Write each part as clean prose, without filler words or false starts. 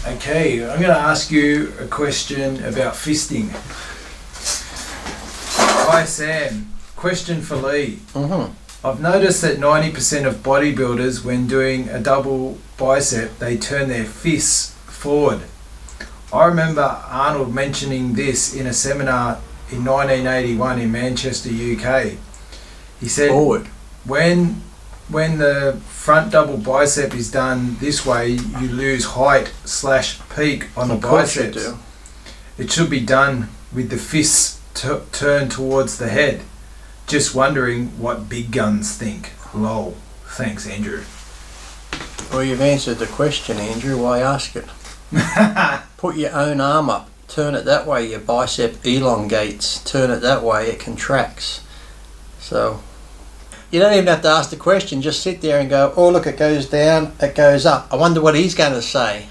Okay, I'm going to ask you a question about fisting. Hi Sam, question for Lee. I've noticed that 90% of bodybuilders, when doing a double bicep, they turn their fists forward. I remember Arnold mentioning this in a seminar in 1981 in Manchester, UK. He said, Forward. when the front double bicep is done this way, you lose height/peak on the biceps. It should be done with the fists turned towards the head. Just wondering what big guns think. Lol. Thanks, Andrew. Well, you've answered the question, Andrew. Why ask it? Put your own arm up. Turn it that way, your bicep elongates. Turn it that way, it contracts. So you don't even have to ask the question. Just sit there and go, oh look, it goes down, it goes up. I wonder what he's going to say.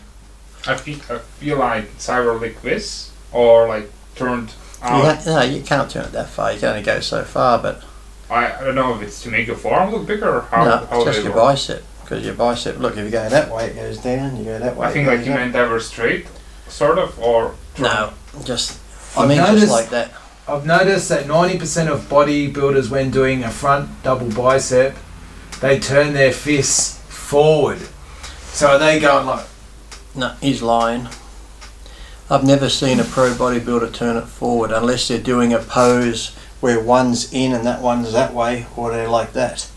I feel like it's either like this or like turned out. No, you can't turn it that far. You can only go so far, but I don't know if it's to make your forearm look bigger or how. no, how it's just they your work. bicep. Because your bicep, look, if you go that way, it goes down. You go that way. I think it like goes you up. meant ever straight, sort of, or turned. No, just I've just noticed- like that. I've noticed that 90% of bodybuilders, when doing a front double bicep, they turn their fists forward. So are they going like... No, he's lying. I've never seen a pro bodybuilder turn it forward unless they're doing a pose where one's in and that one's that way, or they're like that.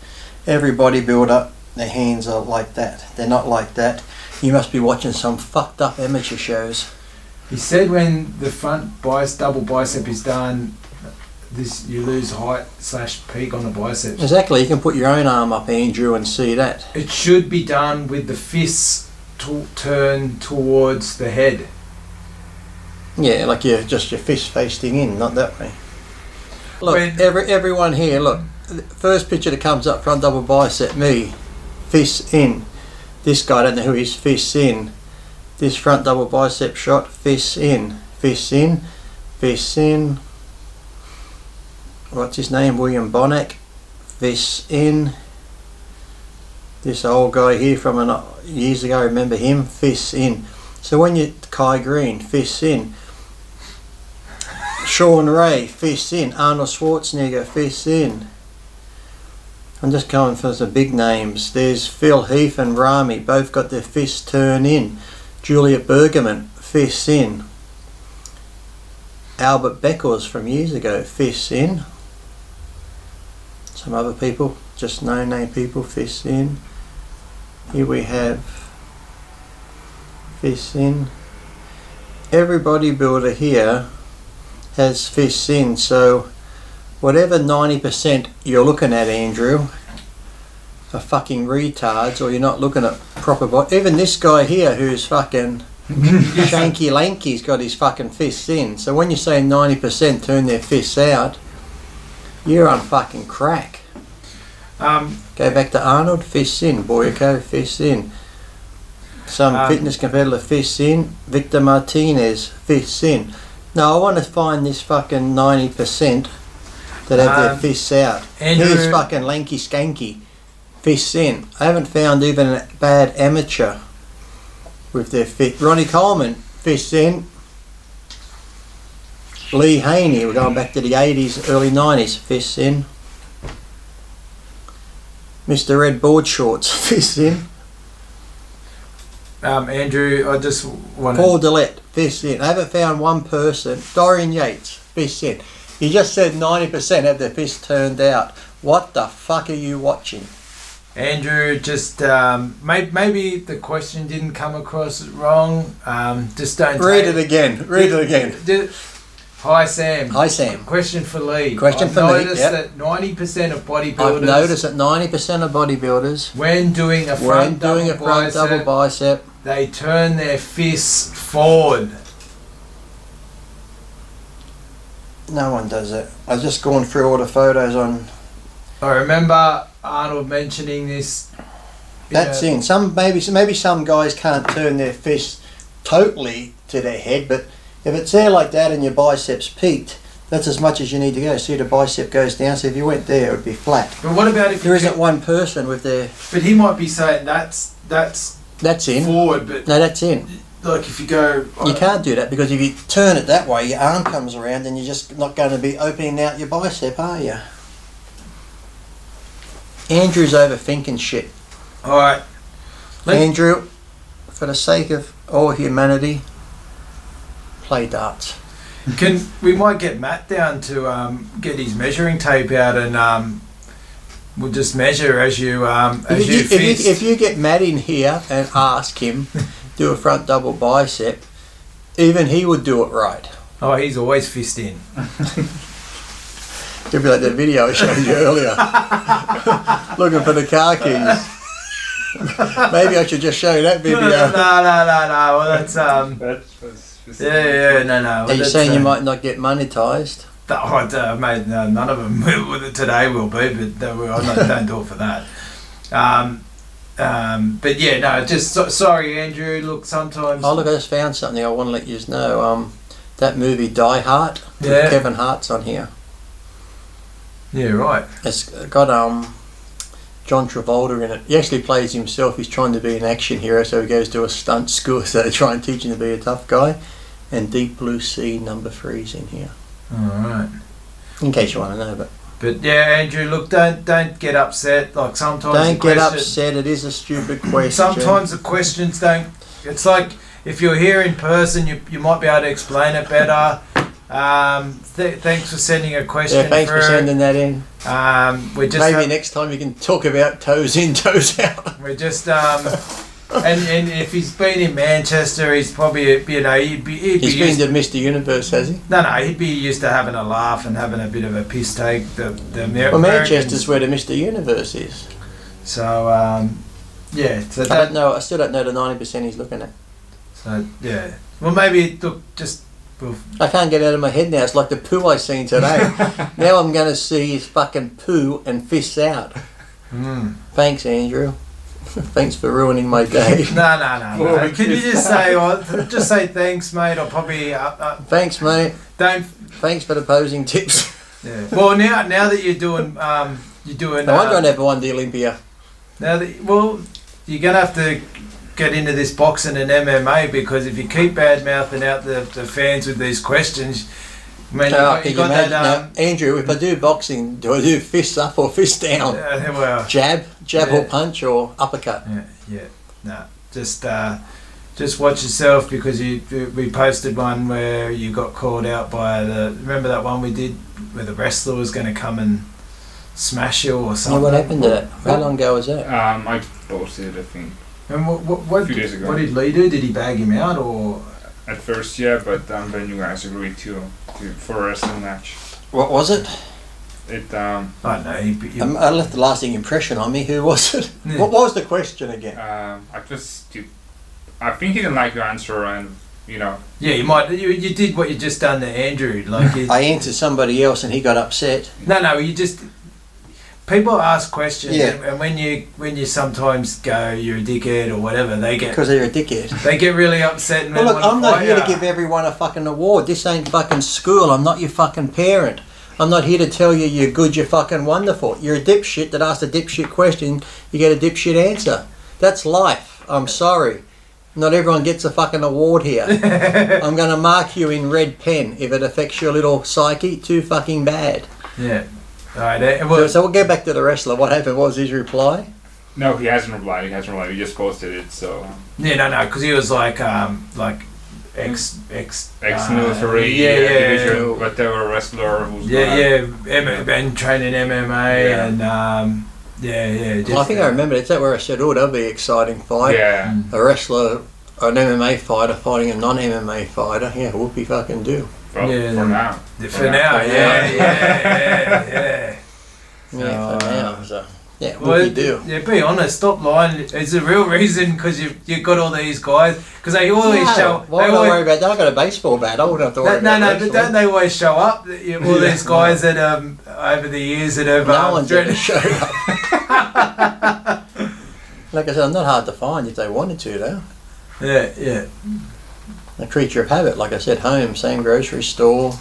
Every bodybuilder, their hands are like that. They're not like that. You must be watching some fucked up amateur shows. He said when the front double bicep is done, you lose height/peak on the biceps. Exactly, you can put your own arm up, Andrew, and see that. It should be done with the fists turned towards the head. Yeah, like your fist facing in, not that way. Look, When- everyone here, look, the first picture that comes up, front double bicep, me, fists in. This guy, I don't know who his fists in. This front double bicep shot, fists in, fists in, fists in. What's his name? William Bonac, fists in. This old guy here from years ago, remember him? Fists in. So when you Kai Green, fists in. Sean Ray, fists in. Arnold Schwarzenegger, fists in. I'm just going for some big names. There's Phil Heath and Rami, both got their fists turned in. Julia Bergerman, fists in. Albert Beckles from years ago, fists in. Some other people, just no-name people, fists in. Here we have fists in. Every bodybuilder here has fists in, so whatever 90% you're looking at, Andrew, are fucking retards, or you're not looking at proper body. Even this guy here who's fucking shanky lanky's got his fucking fists in. So when you say 90% turn their fists out, you're on fucking crack. Go back to Arnold, fists in. Boyko, fists in. Some fitness competitor, fists in. Victor Martinez, fists in. Now I want to find this fucking 90% that have their fists out. Andrew, Here's fucking lanky skanky, fists in. I haven't found even a bad amateur with their fist. Ronnie Coleman, fists in. Lee Haney, we're going back to the 80s, early 90s, fists in. Mr. Red Board Shorts, fists in. Andrew, I just want Paul to... Dillette, fists in. I haven't found one person. Dorian Yates, fists in. You just said 90% have their fists turned out. What the fuck are you watching? Andrew, just maybe the question didn't come across wrong. Just don't Read it again. Read it again. Hi Sam. Hi Sam. Question for Lee. Question for me, I've noticed yep. that 90% of bodybuilders, I've noticed that 90% of bodybuilders, when doing a front double bicep, they turn their fists forward. no one does it. I've just gone through all the photos on. I remember Arnold mentioning this. That's in. Maybe some guys can't turn their fists totally to their head, but if it's there like that and your biceps peaked, that's as much as you need to go. See, the bicep goes down, so if you went there, it would be flat. But what about if There isn't one person with their... But he might be saying that's That's in. forward, but No, that's in. like if you go... You can't do that because if you turn it that way, your arm comes around and you're just not going to be opening out your bicep, are you? Andrew's overthinking shit. Alright. Andrew, for the sake of all humanity, play darts. We might get Matt down to get his measuring tape out and we'll just measure as you fist. If you get Matt in here and ask him do a front double bicep, even he would do it right. Oh, he's always fisting. It'll be like the video I showed you earlier. Looking for the car keys. Maybe I should just show you that video. No. Well, that's no. Are you saying you might not get monetised? Mate, no, none of them today will be, but I don't do it for that. But yeah, no, just sorry, Andrew. Look, sometimes. Oh, look, I just found something I want to let you know. That movie Die Hard, with Kevin Hart's on here. Yeah, right. It's got John Travolta in it. He actually plays himself. He's trying to be an action hero, so he goes to a stunt school, so they try and teach him to be a tough guy. And Deep Blue Sea #3's in here. Alright. In case you want to know, but yeah, Andrew, look, don't get upset. Like sometimes don't get upset. It is a stupid question. Sometimes the questions don't. It's like if you're here in person, you might be able to explain it better. Thanks for sending a question. Yeah, thanks for sending that in. We just maybe next time you can talk about toes in, toes out. We're just and if he's been in Manchester, he's probably he'd be he's been to Mr. Universe, has he? No, he'd be used to having a laugh and having a bit of a piss take. Well, Manchester's where the Mr. Universe is. So yeah. So I don't know. I still don't know the 90% he's looking at. So yeah. Well, maybe look just. I can't get it out of my head now. It's like the poo I seen today. Now I'm going to see his fucking poo and fists out. Thanks, Andrew. Thanks for ruining my day. No. Can you just say thanks, mate? Or probably thanks, mate. Don't. Thanks for the posing tips. Yeah. Well, now that you're doing No, I'm going to have one the Olympia. Now that you're going to have to get into this boxing and MMA, because if you keep bad mouthing out the fans with these questions, I mean, you got that. Now, Andrew, if I do boxing, do I do fists up or fists down? Jab or punch or uppercut? Yeah. No, just watch yourself, because we posted one where you got called out by remember that one we did where the wrestler was going to come and smash you or something? Yeah, what happened to that? How long ago was that? I posted it, I think. And what a few days ago. What did Lee do? Did he bag him out or? At first, yeah, but then you guys agreed for a wrestling match. What was it? I don't know. I left the lasting impression on me. Who was it? Yeah. What was the question again? I think he didn't like your answer, and you know. Yeah, you might. You did what you just done to Andrew. Like I answered somebody else, and he got upset. No, you just. People ask questions, and when you sometimes go, you're a dickhead or whatever, they get... Because they're a dickhead. They get really upset and well, look, I'm not here to give everyone a fucking award. This ain't fucking school. I'm not your fucking parent. I'm not here to tell you you're good, you're fucking wonderful. You're a dipshit that asked a dipshit question, you get a dipshit answer. That's life. I'm sorry. Not everyone gets a fucking award here. I'm going to mark you in red pen if it affects your little psyche. Too fucking bad. Yeah. Right, so we'll get back to the wrestler. What happened? What was his reply? No, he hasn't replied. He just posted it. So yeah, no, because he was like ex-military, division, whatever wrestler who's and training MMA and well, I think I remember. Is that where I said, "Oh, that'll be an exciting fight." Yeah, a wrestler, an MMA fighter fighting a non-MMA fighter. Yeah, whoopie fucking do. For now. For now, yeah. So, yeah, what you do? Yeah, be honest. Stop lying. It's the real reason, because you've got all these guys. Because they always show. Why don't worry about that? I've got a baseball bat. I wouldn't have to worry about that. But don't they always show up? All these guys that over the years that have. No one's ever showed up. Like I said, I'm not hard to find if they wanted to, though. Yeah. A creature of habit, like I said, home, same grocery store,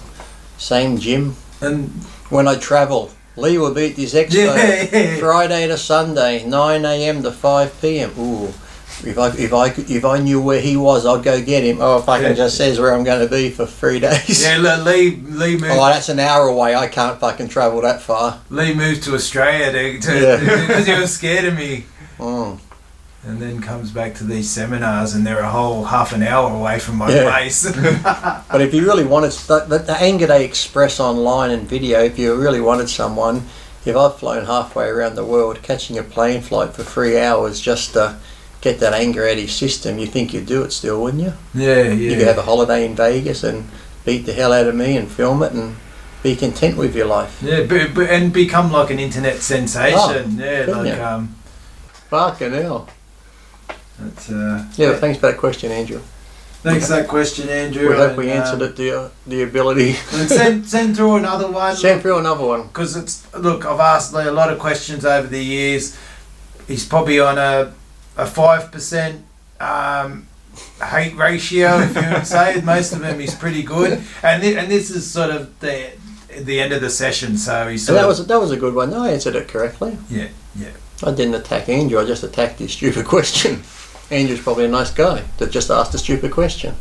same gym. And when I travel, Lee will be at this expo Friday to Sunday, 9 a.m. to 5 p.m. Ooh, If I knew where he was, I'd go get him. Oh, fucking just says where I'm going to be for 3 days. Yeah, Lee moved. Oh, that's an hour away. I can't fucking travel that far. Lee moved to Australia because he was scared of me. Mm. And then comes back to these seminars, and they're a whole half an hour away from my place. But if you really wanted the anger they express online and video, if you really wanted someone, if I've flown halfway around the world, catching a plane flight for 3 hours just to get that anger out of your system, you think you'd do it still, wouldn't you? Yeah. You could have a holiday in Vegas and beat the hell out of me and film it and be content with your life. Yeah, but and become like an internet sensation. Fucking hell. That's, but thanks for that question, Andrew. Thanks for that question, Andrew. We hope we answered it to the ability. And send through another one. Send through another one. Because I've asked Lee a lot of questions over the years. He's probably on a 5% hate ratio, if you would say. Most of them he's pretty good. And this is sort of the end of the session, so he's that was a good one. I answered it correctly. Yeah. I didn't attack Andrew, I just attacked his stupid question. Andrew's probably a nice guy that just asked a stupid question.